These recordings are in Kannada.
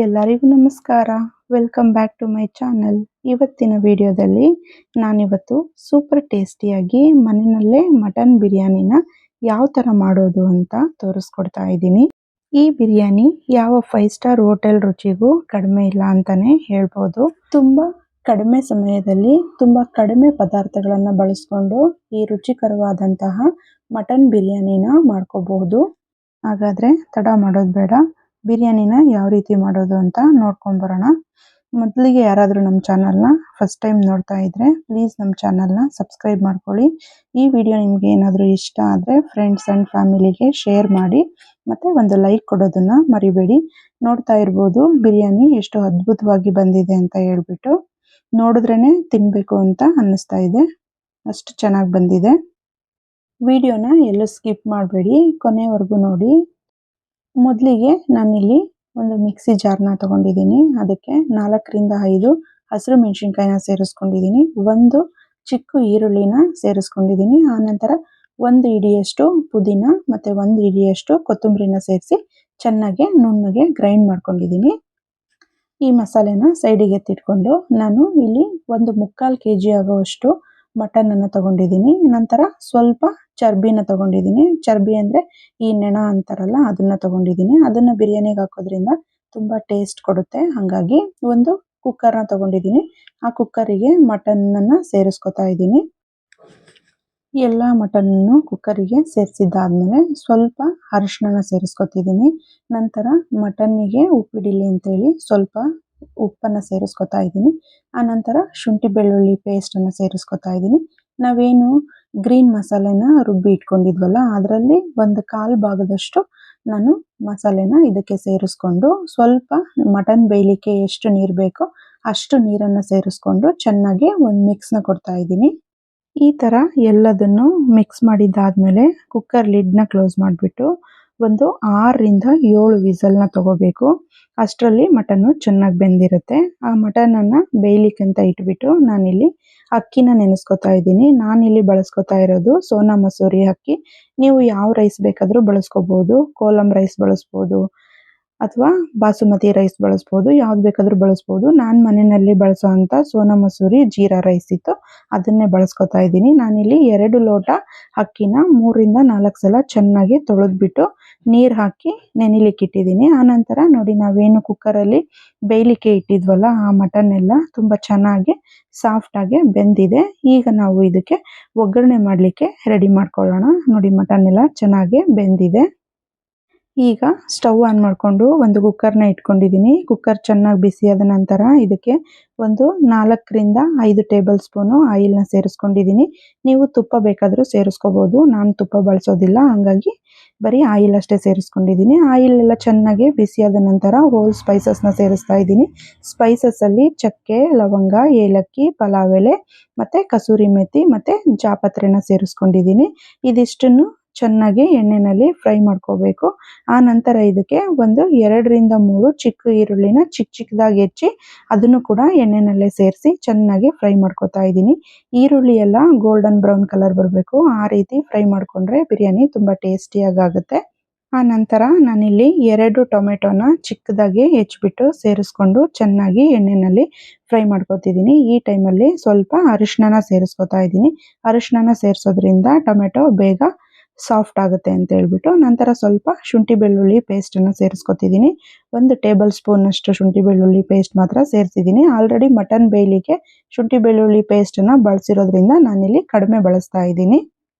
ಎಲ್ಲರಿಗೂ ನಮಸ್ಕಾರ. Welcome back to my channel. ಇವತ್ತಿನ ವಿಡಿಯೋದಲ್ಲಿ ನಾನಿವತ್ತು ಸೂಪರ್ ಟೇಸ್ಟಿಯಾಗಿ ಮನೆಯಲ್ಲೇ ಮಟನ್ ಬಿರಿಯಾನಿನ ಯಾವ ಥರ ಮಾಡೋದು ಅಂತ ತೋರಿಸ್ಕೊಡ್ತಾ ಇದ್ದೀನಿ. ಈ ಬಿರಿಯಾನಿ ಯಾವ 5 ಸ್ಟಾರ್ ಹೋಟೆಲ್ ರುಚಿಗೂ ಕಡಿಮೆ ಇಲ್ಲ ಅಂತಾನೆ ಹೇಳ್ಬೋದು. ತುಂಬ ಕಡಿಮೆ ಸಮಯದಲ್ಲಿ ತುಂಬ ಕಡಿಮೆ ಪದಾರ್ಥಗಳನ್ನು ಬಳಸ್ಕೊಂಡು ಈ ರುಚಿಕರವಾದಂತಹ ಮಟನ್ ಬಿರಿಯಾನಿನ ಮಾಡ್ಕೋಬಹುದು. ಹಾಗಾದರೆ ತಡ ಮಾಡೋದು ಬೇಡ, ಬಿರಿಯಾನಿನ ಯಾವ ರೀತಿ ಮಾಡೋದು ಅಂತ ನೋಡ್ಕೊಂಬರೋಣ. ಮೊದಲಿಗೆ ಯಾರಾದರೂ ನಮ್ಮ ಚಾನಲ್ನ ಫಸ್ಟ್ ಟೈಮ್ ನೋಡ್ತಾ ಇದ್ದರೆ ಪ್ಲೀಸ್ ನಮ್ಮ ಚಾನಲ್ನ ಸಬ್ಸ್ಕ್ರೈಬ್ ಮಾಡ್ಕೊಳ್ಳಿ. ಈ ವಿಡಿಯೋ ನಿಮಗೆ ಏನಾದರೂ ಇಷ್ಟ ಆದರೆ ಫ್ರೆಂಡ್ಸ್ ಆ್ಯಂಡ್ ಫ್ಯಾಮಿಲಿಗೆ ಶೇರ್ ಮಾಡಿ ಮತ್ತು ಒಂದು ಲೈಕ್ ಕೊಡೋದನ್ನು ಮರಿಬೇಡಿ. ನೋಡ್ತಾ ಇರ್ಬೋದು ಬಿರಿಯಾನಿ ಎಷ್ಟು ಅದ್ಭುತವಾಗಿ ಬಂದಿದೆ ಅಂತ ಹೇಳ್ಬಿಟ್ಟು. ನೋಡಿದ್ರೇ ತಿನ್ನಬೇಕು ಅಂತ ಅನ್ನಿಸ್ತಾ ಇದೆ, ಅಷ್ಟು ಚೆನ್ನಾಗಿ ಬಂದಿದೆ. ವಿಡಿಯೋನ ಎಲ್ಲೂ ಸ್ಕಿಪ್ ಮಾಡಬೇಡಿ, ಕೊನೆವರೆಗೂ ನೋಡಿ. ಮೊದಲಿಗೆ ನಾನಿಲ್ಲಿ ಒಂದು ಮಿಕ್ಸಿ ಜಾರ್ನ ತೊಗೊಂಡಿದ್ದೀನಿ. ಅದಕ್ಕೆ 4ರಿಂದ 5 ಹಸಿರು ಮೆಣಸಿನ್ಕಾಯಿನ ಸೇರಿಸ್ಕೊಂಡಿದ್ದೀನಿ. ಒಂದು ಚಿಕ್ಕ ಈರುಳ್ಳಿನ ಸೇರಿಸ್ಕೊಂಡಿದ್ದೀನಿ. ಆನಂತರ 1 ಹಿಡಿಯಷ್ಟು ಪುದೀನ ಮತ್ತು 1 ಹಿಡಿಯಷ್ಟು ಕೊತ್ತಂಬರಿನ ಸೇರಿಸಿ ಚೆನ್ನಾಗಿ ನುಣ್ಣಗೆ ಗ್ರೈಂಡ್ ಮಾಡ್ಕೊಂಡಿದ್ದೀನಿ. ಈ ಮಸಾಲೆನ ಸೈಡಿಗೆ ಎತ್ತಿಟ್ಕೊಂಡು ನಾನು ಇಲ್ಲಿ 1/4 kg ಆಗುವಷ್ಟು ಮಟನನ್ನು ತಗೊಂಡಿದ್ದೀನಿ. ನಂತರ ಸ್ವಲ್ಪ ಚರ್ಬಿನ ತಗೊಂಡಿದ್ದೀನಿ. ಚರ್ಬಿ ಅಂದರೆ ಈ ನೆಣ ಅಂತಾರಲ್ಲ, ಅದನ್ನು ತಗೊಂಡಿದ್ದೀನಿ. ಅದನ್ನು ಬಿರಿಯಾನಿಗೆ ಹಾಕೋದ್ರಿಂದ ತುಂಬ ಟೇಸ್ಟ್ ಕೊಡುತ್ತೆ. ಹಾಗಾಗಿ ಒಂದು ಕುಕ್ಕರ್ನ ತಗೊಂಡಿದ್ದೀನಿ. ಆ ಕುಕ್ಕರಿಗೆ ಮಟನನ್ನು ಸೇರಿಸ್ಕೊತಾ ಇದ್ದೀನಿ. ಎಲ್ಲ ಮಟನನ್ನು ಕುಕ್ಕರಿಗೆ ಸೇರಿಸಿದ್ದಾದ್ಮೇಲೆ ಸ್ವಲ್ಪ ಅರಿಶಿನ ಸೇರಿಸ್ಕೊತಿದ್ದೀನಿ. ನಂತರ ಮಟನ್ನಿಗೆ ಉಪ್ಪಿಡಿಲಿ ಅಂತೇಳಿ ಸ್ವಲ್ಪ ಉಪ್ಪನ್ನು ಸೇರಿಸ್ಕೊತಾ ಇದ್ದೀನಿ. ಆನಂತರ ಶುಂಠಿ ಬೆಳ್ಳುಳ್ಳಿ ಪೇಸ್ಟನ್ನು ಸೇರಿಸ್ಕೊತಾ ಇದ್ದೀನಿ. ನಾವೇನು ಗ್ರೀನ್ ಮಸಾಲೆನ ರುಬ್ಬಿ ಇಟ್ಕೊಂಡಿದ್ವಲ್ಲ, ಅದರಲ್ಲಿ 1/4 ಭಾಗದಷ್ಟು ನಾನು ಮಸಾಲೆನ ಇದಕ್ಕೆ ಸೇರಿಸ್ಕೊಂಡು ಸ್ವಲ್ಪ ಮಟನ್ ಬೇಯಲಿಕ್ಕೆ ಎಷ್ಟು ನೀರು ಬೇಕೋ ಅಷ್ಟು ನೀರನ್ನು ಸೇರಿಸ್ಕೊಂಡು ಚೆನ್ನಾಗಿ ಒಂದು ಮಿಕ್ಸ್ನ ಕೊಡ್ತಾ ಇದ್ದೀನಿ. ಈ ಥರ ಎಲ್ಲದನ್ನು ಮಿಕ್ಸ್ ಮಾಡಿದ್ದಾದಮೇಲೆ ಕುಕ್ಕರ್ ಲಿಡ್ನ ಕ್ಲೋಸ್ ಮಾಡಿಬಿಟ್ಟು ಒಂದು 6ರಿಂದ 7 ವಿಸಲ್ನ ತಗೋಬೇಕು. ಅಷ್ಟರಲ್ಲಿ ಮಟನ್ನು ಚೆನ್ನಾಗಿ ಬೆಂದಿರುತ್ತೆ. ಆ ಮಟನನ್ನು ಬೇಯಲಿಕ್ಕೆ ಅಂತ ಇಟ್ಬಿಟ್ಟು ನಾನಿಲ್ಲಿ ಅಕ್ಕಿನ ನೆನೆಸ್ಕೊತಾ ಇದ್ದೀನಿ. ನಾನಿಲ್ಲಿ ಬಳಸ್ಕೊತಾ ಇರೋದು ಸೋನಾ ಮಸೂರಿ ಅಕ್ಕಿ. ನೀವು ಯಾವ ರೈಸ್ ಬೇಕಾದರೂ ಬಳಸ್ಕೋಬೋದು. ಕೋಲಂ ರೈಸ್ ಬಳಸ್ಬೋದು ಅಥವಾ ಬಾಸುಮತಿ ರೈಸ್ ಬಳಸ್ಬೋದು, ಯಾವ್ದು ಬೇಕಾದರೂ ಬಳಸ್ಬೋದು. ನಾನು ಮನೆಯಲ್ಲಿ ಬಳಸೋ ಅಂಥ ಸೋನಾ ಮಸೂರಿ ಜೀರಾ ರೈಸ್ ಇತ್ತು, ಅದನ್ನೇ ಬಳಸ್ಕೊತಾ ಇದ್ದೀನಿ. ನಾನಿಲ್ಲಿ 2 ಲೋಟ ಅಕ್ಕಿನ 3ರಿಂದ 4 ಸಲ ಚೆನ್ನಾಗಿ ತೊಳೆದ್ಬಿಟ್ಟು ನೀರು ಹಾಕಿ ನೆನೆಲಿಕ್ಕೆ ಇಟ್ಟಿದ್ದೀನಿ. ಆನಂತರ ನೋಡಿ, ನಾವೇನು ಕುಕ್ಕರಲ್ಲಿ ಬೇಯಲಿಕ್ಕೆ ಇಟ್ಟಿದ್ವಲ್ಲ ಆ ಮಟನ್ ಎಲ್ಲ ತುಂಬ ಚೆನ್ನಾಗಿ ಸಾಫ್ಟಾಗಿ ಬೆಂದಿದೆ. ಈಗ ನಾವು ಇದಕ್ಕೆ ಒಗ್ಗರಣೆ ಮಾಡಲಿಕ್ಕೆ ರೆಡಿ ಮಾಡ್ಕೊಳ್ಳೋಣ. ನೋಡಿ, ಮಟನ್ ಎಲ್ಲ ಚೆನ್ನಾಗಿ ಬೆಂದಿದೆ. ಈಗ ಸ್ಟವ್ ಆನ್ ಮಾಡಿಕೊಂಡು ಒಂದು ಕುಕ್ಕರ್ನ ಇಟ್ಕೊಂಡಿದ್ದೀನಿ. ಕುಕ್ಕರ್ ಚೆನ್ನಾಗಿ ಬಿಸಿಯಾದ ನಂತರ ಇದಕ್ಕೆ ಒಂದು 4ರಿಂದ 5 ಟೇಬಲ್ ಸ್ಪೂನು ಆಯಿಲ್ನ ಸೇರಿಸ್ಕೊಂಡಿದ್ದೀನಿ. ನೀವು ತುಪ್ಪ ಬೇಕಾದರೂ ಸೇರಿಸ್ಕೋಬೋದು. ನಾನು ತುಪ್ಪ ಬಳಸೋದಿಲ್ಲ, ಹಾಗಾಗಿ ಬರೀ ಆಯಿಲ್ ಅಷ್ಟೇ ಸೇರಿಸ್ಕೊಂಡಿದ್ದೀನಿ. ಆಯಿಲ್ ಎಲ್ಲ ಚೆನ್ನಾಗಿ ಬಿಸಿಯಾದ ನಂತರ ಹೋಲ್ ಸ್ಪೈಸಸ್ನ ಸೇರಿಸ್ತಾ ಇದ್ದೀನಿ. ಸ್ಪೈಸಸ್ಸಲ್ಲಿ ಚಕ್ಕೆ, ಲವಂಗ, ಏಲಕ್ಕಿ, ಪಲಾವ್ ಎಲೆ ಮತ್ತು ಕಸೂರಿ ಮೆಥಿ ಮತ್ತು ಜಾಪತ್ರೆನ ಸೇರಿಸ್ಕೊಂಡಿದ್ದೀನಿ. ಇದಿಷ್ಟನ್ನು ಚೆನ್ನಾಗಿ ಎಣ್ಣೆಯಲ್ಲಿ ಫ್ರೈ ಮಾಡ್ಕೋಬೇಕು. ಆ ನಂತರ ಇದಕ್ಕೆ ಒಂದು 2ರಿಂದ 3 ಚಿಕ್ಕ ಈರುಳ್ಳಿನ ಚಿಕ್ಕದಾಗಿ ಹೆಚ್ಚಿ ಅದನ್ನು ಕೂಡ ಎಣ್ಣೆನಲ್ಲೇ ಸೇರಿಸಿ ಚೆನ್ನಾಗಿ ಫ್ರೈ ಮಾಡ್ಕೋತಾ ಇದ್ದೀನಿ. ಈರುಳ್ಳಿ ಎಲ್ಲ ಗೋಲ್ಡನ್ ಬ್ರೌನ್ ಕಲರ್ ಬರಬೇಕು, ಆ ರೀತಿ ಫ್ರೈ ಮಾಡಿಕೊಂಡ್ರೆ ಬಿರಿಯಾನಿ ತುಂಬ ಟೇಸ್ಟಿಯಾಗಿ ಆಗುತ್ತೆ. ಆ ನಂತರ ನಾನಿಲ್ಲಿ 2 ಟೊಮೆಟೊನ ಚಿಕ್ಕದಾಗಿ ಹೆಚ್ಚಿಬಿಟ್ಟು ಸೇರಿಸ್ಕೊಂಡು ಚೆನ್ನಾಗಿ ಎಣ್ಣೆಯಲ್ಲಿ ಫ್ರೈ ಮಾಡ್ಕೊತಿದ್ದೀನಿ. ಈ ಟೈಮಲ್ಲಿ ಸ್ವಲ್ಪ ಅರಿಶಿನ ಸೇರಿಸ್ಕೊತಾ ಇದ್ದೀನಿ. ಅರಿಶಿನ ಸೇರಿಸೋದ್ರಿಂದ ಟೊಮೆಟೊ ಬೇಗ ಸಾಫ್ಟ್ ಆಗುತ್ತೆ ಅಂತ ಹೇಳ್ಬಿಟ್ಟು. ನಂತರ ಸ್ವಲ್ಪ ಶುಂಠಿ ಬೆಳ್ಳುಳ್ಳಿ ಪೇಸ್ಟನ್ನು ಸೇರಿಸ್ಕೊತಿದ್ದೀನಿ. 1 ಟೇಬಲ್ ಸ್ಪೂನಷ್ಟು ಶುಂಠಿ ಬೆಳ್ಳುಳ್ಳಿ ಪೇಸ್ಟ್ ಮಾತ್ರ ಸೇರಿಸಿದ್ದೀನಿ. ಆಲ್ರೆಡಿ ಮಟನ್ ಬೇಯಲಿಕ್ಕೆ ಶುಂಠಿ ಬೆಳ್ಳುಳ್ಳಿ ಪೇಸ್ಟನ್ನು ಬಳಸಿರೋದ್ರಿಂದ ನಾನಿಲ್ಲಿ ಕಡಿಮೆ ಬಳಸ್ತಾ ಇದ್ದೀನಿ.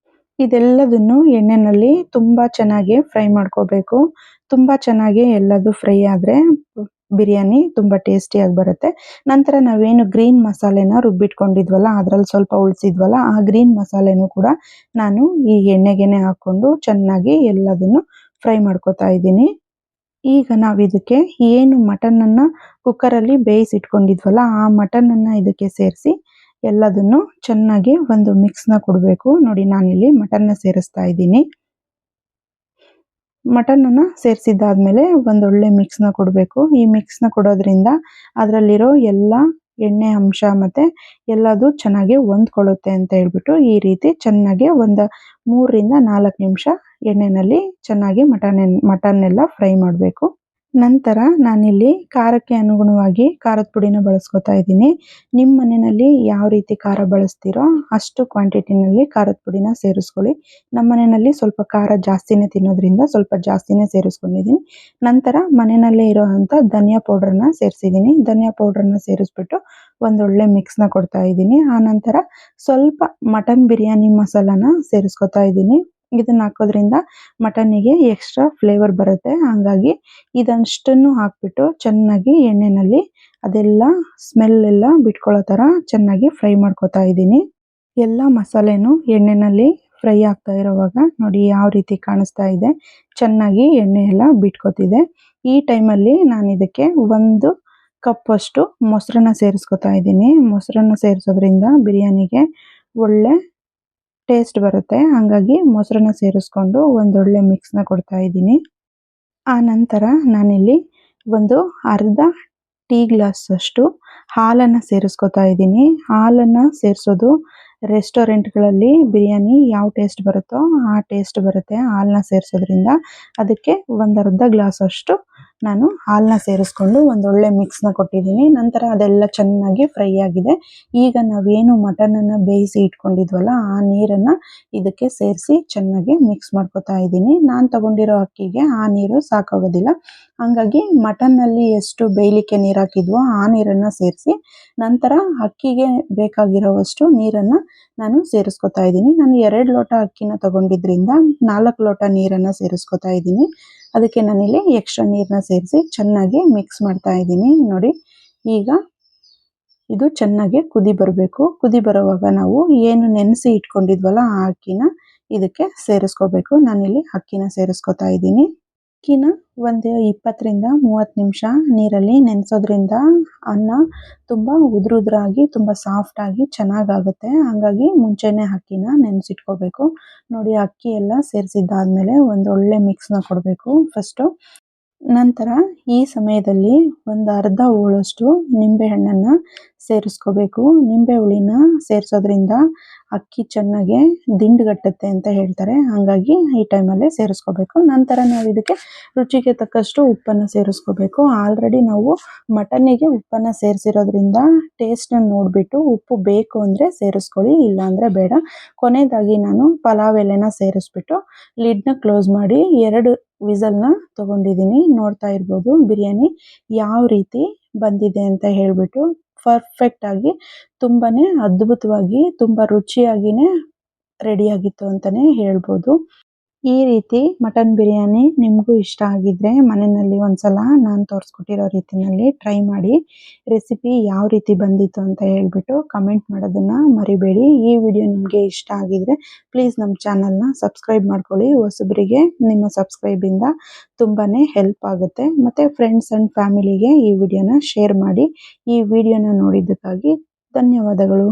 ಇದೆಲ್ಲದನ್ನು ಎಣ್ಣೆಯಲ್ಲಿ ತುಂಬ ಚೆನ್ನಾಗಿ ಫ್ರೈ ಮಾಡ್ಕೋಬೇಕು. ತುಂಬ ಚೆನ್ನಾಗಿ ಎಲ್ಲದು ಫ್ರೈ ಆದರೆ ಬಿರಿಯಾನಿ ತುಂಬ ಟೇಸ್ಟಿಯಾಗಿ ಬರುತ್ತೆ. ನಂತರ ನಾವೇನು ಗ್ರೀನ್ ಮಸಾಲೆನ ರುಬ್ಬಿಟ್ಕೊಂಡಿದ್ವಲ್ಲ, ಅದರಲ್ಲಿ ಸ್ವಲ್ಪ ಉಳಿಸಿದ್ವಲ್ಲ, ಆ ಗ್ರೀನ್ ಮಸಾಲೆನೂ ಕೂಡ ನಾನು ಈ ಎಣ್ಣೆಗೆ ಹಾಕ್ಕೊಂಡು ಚೆನ್ನಾಗಿ ಎಲ್ಲದನ್ನು ಫ್ರೈ ಮಾಡ್ಕೋತಾ ಇದ್ದೀನಿ. ಈಗ ನಾವು ಇದಕ್ಕೆ ಏನು ಮಟನನ್ನು ಕುಕ್ಕರಲ್ಲಿ ಬೇಯಿಸಿಟ್ಕೊಂಡಿದ್ವಲ್ಲ ಆ ಮಟನನ್ನು ಇದಕ್ಕೆ ಸೇರಿಸಿ ಎಲ್ಲದನ್ನು ಚೆನ್ನಾಗಿ ಒಂದು ಮಿಕ್ಸ್ನ ಕೊಡಬೇಕು. ನೋಡಿ, ನಾನಿಲ್ಲಿ ಮಟನ್ನ ಸೇರಿಸ್ತಾ ಇದ್ದೀನಿ. ಮಟನನ್ನು ಸೇರಿಸಿದ್ದಾದ್ಮೇಲೆ ಒಂದೊಳ್ಳೆ ಮಿಕ್ಸ್ನ ಕೊಡಬೇಕು. ಈ ಮಿಕ್ಸ್ನ ಕೊಡೋದ್ರಿಂದ ಅದರಲ್ಲಿರೋ ಎಲ್ಲ ಎಣ್ಣೆ ಅಂಶ ಮತ್ತು ಎಲ್ಲದು ಚೆನ್ನಾಗಿ ಹೊಂದ್ಕೊಳ್ಳುತ್ತೆ ಅಂತ ಹೇಳ್ಬಿಟ್ಟು ಈ ರೀತಿ ಚೆನ್ನಾಗಿ ಒಂದು 3ರಿಂದ 4 ನಿಮಿಷ ಎಣ್ಣೆಯಲ್ಲಿ ಚೆನ್ನಾಗಿ ಮಟನ್ನೆಲ್ಲ ಫ್ರೈ ಮಾಡಬೇಕು. ನಂತರ ನಾನಿಲ್ಲಿ ಖಾರಕ್ಕೆ ಅನುಗುಣವಾಗಿ ಖಾರದ ಪುಡಿನ ಬಳಸ್ಕೊತಾ ಇದ್ದೀನಿ. ನಿಮ್ಮ ಮನೆಯಲ್ಲಿ ಯಾವ ರೀತಿ ಖಾರ ಬಳಸ್ತೀರೋ ಅಷ್ಟು ಕ್ವಾಂಟಿಟಿನಲ್ಲಿ ಖಾರದ ಪುಡಿನ ಸೇರಿಸ್ಕೊಳ್ಳಿ. ನಮ್ಮ ಮನೆಯಲ್ಲಿ ಸ್ವಲ್ಪ ಖಾರ ಜಾಸ್ತಿನೇ ತಿನ್ನೋದ್ರಿಂದ ಸ್ವಲ್ಪ ಜಾಸ್ತಿನೇ ಸೇರಿಸ್ಕೊಂಡಿದ್ದೀನಿ. ನಂತರ ಮನೆಯಲ್ಲೇ ಇರೋವಂಥ ಧನಿಯಾ ಪೌಡ್ರನ್ನ ಸೇರಿಸಿದ್ದೀನಿ. ಧನಿಯಾ ಪೌಡ್ರನ್ನ ಸೇರಿಸ್ಬಿಟ್ಟು ಒಂದೊಳ್ಳೆ ಮಿಕ್ಸ್ನ ಕೊಡ್ತಾ ಇದ್ದೀನಿ. ಆನಂತರ ಸ್ವಲ್ಪ ಮಟನ್ ಬಿರಿಯಾನಿ ಮಸಾಲಾನ ಸೇರಿಸ್ಕೊತಾ ಇದ್ದೀನಿ. ಇದನ್ನ ಹಾಕೋದ್ರಿಂದ ಮಟನ್ನಿಗೆ ಎಕ್ಸ್ಟ್ರಾ ಫ್ಲೇವರ್ ಬರುತ್ತೆ. ಹಾಗಾಗಿ ಇದಷ್ಟನ್ನು ಹಾಕ್ಬಿಟ್ಟು ಚೆನ್ನಾಗಿ ಎಣ್ಣೆಯಲ್ಲಿ ಅದೆಲ್ಲ ಸ್ಮೆಲ್ ಎಲ್ಲ ಬಿಟ್ಕೊಳ್ಳೋ ಥರ ಚೆನ್ನಾಗಿ ಫ್ರೈ ಮಾಡ್ಕೊತಾ ಇದ್ದೀನಿ. ಎಲ್ಲ ಮಸಾಲೆನೂ ಎಣ್ಣೆಯಲ್ಲಿ ಫ್ರೈ ಆಗ್ತಾ ಇರೋವಾಗ ನೋಡಿ ಯಾವ ರೀತಿ ಕಾಣಿಸ್ತಾ ಇದೆ, ಚೆನ್ನಾಗಿ ಎಣ್ಣೆ ಎಲ್ಲ ಬಿಟ್ಕೊತಿದೆ. ಈ ಟೈಮಲ್ಲಿ ನಾನು ಇದಕ್ಕೆ 1 ಕಪ್ಪಷ್ಟು ಮೊಸರನ್ನ ಸೇರಿಸ್ಕೊತಾ ಇದ್ದೀನಿ. ಮೊಸರನ್ನ ಸೇರಿಸೋದ್ರಿಂದ ಬಿರಿಯಾನಿಗೆ ಒಳ್ಳೆ ಟೇಸ್ಟ್ ಬರುತ್ತೆ. ಹಾಗಾಗಿ ಮೊಸರನ್ನ ಸೇರಿಸ್ಕೊಂಡು ಒಂದೊಳ್ಳೆ ಮಿಕ್ಸ್ನ ಕೊಡ್ತಾ ಇದ್ದೀನಿ. ಆ ನಂತರ ನಾನಿಲ್ಲಿ ಒಂದು ಅರ್ಧ ಟೀ ಗ್ಲಾಸಷ್ಟು ಹಾಲನ್ನು ಸೇರಿಸ್ಕೊತಾ ಇದ್ದೀನಿ. ಹಾಲನ್ನು ಸೇರಿಸೋದು ರೆಸ್ಟೋರೆಂಟ್ಗಳಲ್ಲಿ ಬಿರಿಯಾನಿ ಯಾವ ಟೇಸ್ಟ್ ಬರುತ್ತೋ ಆ ಟೇಸ್ಟ್ ಬರುತ್ತೆ ಹಾಲನ್ನ ಸೇರಿಸೋದ್ರಿಂದ. ಅದಕ್ಕೆ ಒಂದು ಅರ್ಧ ಗ್ಲಾಸಷ್ಟು ನಾನು ಹಾಲನ್ನ ಸೇರಿಸ್ಕೊಂಡು ಒಂದೊಳ್ಳೆ ಮಿಕ್ಸ್ನ ಕೊಟ್ಟಿದ್ದೀನಿ. ನಂತರ ಅದೆಲ್ಲ ಚೆನ್ನಾಗಿ ಫ್ರೈ ಆಗಿದೆ. ಈಗ ನಾವೇನು ಮಟನನ್ನು ಬೇಯಿಸಿ ಇಟ್ಕೊಂಡಿದ್ವಲ್ಲ ಆ ನೀರನ್ನು ಇದಕ್ಕೆ ಸೇರಿಸಿ ಚೆನ್ನಾಗಿ ಮಿಕ್ಸ್ ಮಾಡ್ಕೊತಾ ಇದ್ದೀನಿ. ನಾನು ತಗೊಂಡಿರೋ ಅಕ್ಕಿಗೆ ಆ ನೀರು ಸಾಕಾಗೋದಿಲ್ಲ. ಹಾಗಾಗಿ ಮಟನ್ನಲ್ಲಿ ಎಷ್ಟು ಬೇಯಲಿಕ್ಕೆ ನೀರು ಹಾಕಿದ್ವೋ ಆ ನೀರನ್ನು ಸೇರಿಸಿ ನಂತರ ಅಕ್ಕಿಗೆ ಬೇಕಾಗಿರೋವಷ್ಟು ನೀರನ್ನು ನಾನು ಸೇರಿಸ್ಕೊತಾ ಇದ್ದೀನಿ. ನಾನು 2 ಲೋಟ ಅಕ್ಕಿನ ತಗೊಂಡಿದ್ರಿಂದ 4 ಲೋಟ ನೀರನ್ನು ಸೇರಿಸ್ಕೊತಾ ಇದ್ದೀನಿ. ಅದಕ್ಕೆ ನಾನಿಲ್ಲಿ ಎಕ್ಸ್ಟ್ರಾ ನೀರನ್ನ ಸೇರಿಸಿ ಚೆನ್ನಾಗಿ ಮಿಕ್ಸ್ ಮಾಡ್ತಾ ಇದ್ದೀನಿ. ನೋಡಿ ಈಗ ಇದು ಚೆನ್ನಾಗಿ ಕುದಿ ಬರಬೇಕು. ಕುದಿ ಬರೋವಾಗ ನಾವು ಏನು ನೆನೆಸಿ ಇಟ್ಕೊಂಡಿದ್ವಲ್ಲ ಆ ಅಕ್ಕಿನ ಇದಕ್ಕೆ ಸೇರಿಸ್ಕೋಬೇಕು. ನಾನಿಲ್ಲಿ ಅಕ್ಕಿನ ಸೇರಿಸ್ಕೊತಾ ಇದ್ದೀನಿ. ಅಕ್ಕಿನ ಒಂದು 20ರಿಂದ 30 ನಿಮಿಷ ನೀರಲ್ಲಿ ನೆನೆಸೋದ್ರಿಂದ ಅನ್ನ ತುಂಬ ಉದುರಾಗಿ ತುಂಬ ಸಾಫ್ಟಾಗಿ ಚೆನ್ನಾಗಾಗುತ್ತೆ. ಹಾಗಾಗಿ ಮುಂಚೆನೇ ಅಕ್ಕಿನ ನೆನೆಸಿಟ್ಕೋಬೇಕು. ನೋಡಿ ಅಕ್ಕಿ ಎಲ್ಲ ಸೇರಿಸಿದ್ದಾದಮೇಲೆ ಒಂದೊಳ್ಳೆ ಮಿಕ್ಸ್ನ ಕೊಡಬೇಕು ಫಸ್ಟು. ನಂತರ ಈ ಸಮಯದಲ್ಲಿ ಒಂದು ಅರ್ಧ ಹೋಳಷ್ಟು ನಿಂಬೆಹಣ್ಣನ್ನು ಸೇರಿಸ್ಕೋಬೇಕು. ನಿಂಬೆ ಹುಳಿನ ಸೇರಿಸೋದ್ರಿಂದ ಅಕ್ಕಿ ಚೆನ್ನಾಗಿ ದಿಂಡುಗಟ್ಟುತ್ತೆ ಅಂತ ಹೇಳ್ತಾರೆ. ಹಾಗಾಗಿ ಈ ಟೈಮಲ್ಲೇ ಸೇರಿಸ್ಕೋಬೇಕು. ನಂತರ ನಾವು ಇದಕ್ಕೆ ರುಚಿಗೆ ತಕ್ಕಷ್ಟು ಉಪ್ಪನ್ನು ಸೇರಿಸ್ಕೋಬೇಕು. ಆಲ್ರೆಡಿ ನಾವು ಮಟನ್ನಿಗೆ ಉಪ್ಪನ್ನು ಸೇರಿಸಿರೋದ್ರಿಂದ ಟೇಸ್ಟನ್ನ ನೋಡಿಬಿಟ್ಟು ಉಪ್ಪು ಬೇಕು ಅಂದರೆ ಸೇರಿಸ್ಕೊಳ್ಳಿ, ಇಲ್ಲಾಂದರೆ ಬೇಡ. ಕೊನೆಯದಾಗಿ ನಾನು ಪಲಾವ್ ಎಲೆನ ಸೇರಿಸ್ಬಿಟ್ಟು ಲಿಡ್ನ ಕ್ಲೋಸ್ ಮಾಡಿ 2 ವಿಸಲ್ನ ತಗೊಂಡಿದ್ದೀನಿ. ನೋಡ್ತಾ ಇರ್ಬೋದು ಬಿರಿಯಾನಿ ಯಾವ ರೀತಿ ಬಂದಿದೆ ಅಂತ ಹೇಳ್ಬಿಟ್ಟು. ಪರ್ಫೆಕ್ಟಾಗಿ ತುಂಬಾ ಅದ್ಭುತವಾಗಿ ತುಂಬ ರುಚಿಯಾಗಿಯೇ ರೆಡಿಯಾಗಿತ್ತು ಅಂತಲೇ ಹೇಳ್ಬೋದು. ಈ ರೀತಿ ಮಟನ್ ಬಿರಿಯಾನಿ ನಿಮಗೂ ಇಷ್ಟ ಆಗಿದ್ದರೆ ಮನೆಯಲ್ಲಿ ಒಂದ್ಸಲ ನಾನು ತೋರಿಸ್ಕೊಟ್ಟಿರೋ ರೀತಿಯಲ್ಲಿ ಟ್ರೈ ಮಾಡಿ. ರೆಸಿಪಿ ಯಾವ ರೀತಿ ಬಂದಿತ್ತು ಅಂತ ಹೇಳ್ಬಿಟ್ಟು ಕಮೆಂಟ್ ಮಾಡೋದನ್ನು ಮರಿಬೇಡಿ. ಈ ವಿಡಿಯೋ ನಿಮಗೆ ಇಷ್ಟ ಆಗಿದರೆ ಪ್ಲೀಸ್ ನಮ್ಮ ಚಾನಲ್ನ ಸಬ್ಸ್ಕ್ರೈಬ್ ಮಾಡ್ಕೊಳ್ಳಿ. ಹೊಸಬರಿಗೆ ನಿಮ್ಮ ಸಬ್ಸ್ಕ್ರೈಬಿಂದ ತುಂಬಾ ಹೆಲ್ಪ್ ಆಗುತ್ತೆ. ಮತ್ತು ಫ್ರೆಂಡ್ಸ್ ಆ್ಯಂಡ್ ಫ್ಯಾಮಿಲಿಗೆ ಈ ವಿಡಿಯೋನ ಶೇರ್ ಮಾಡಿ. ಈ ವಿಡಿಯೋನ ನೋಡಿದ್ದಕ್ಕಾಗಿ ಧನ್ಯವಾದಗಳು.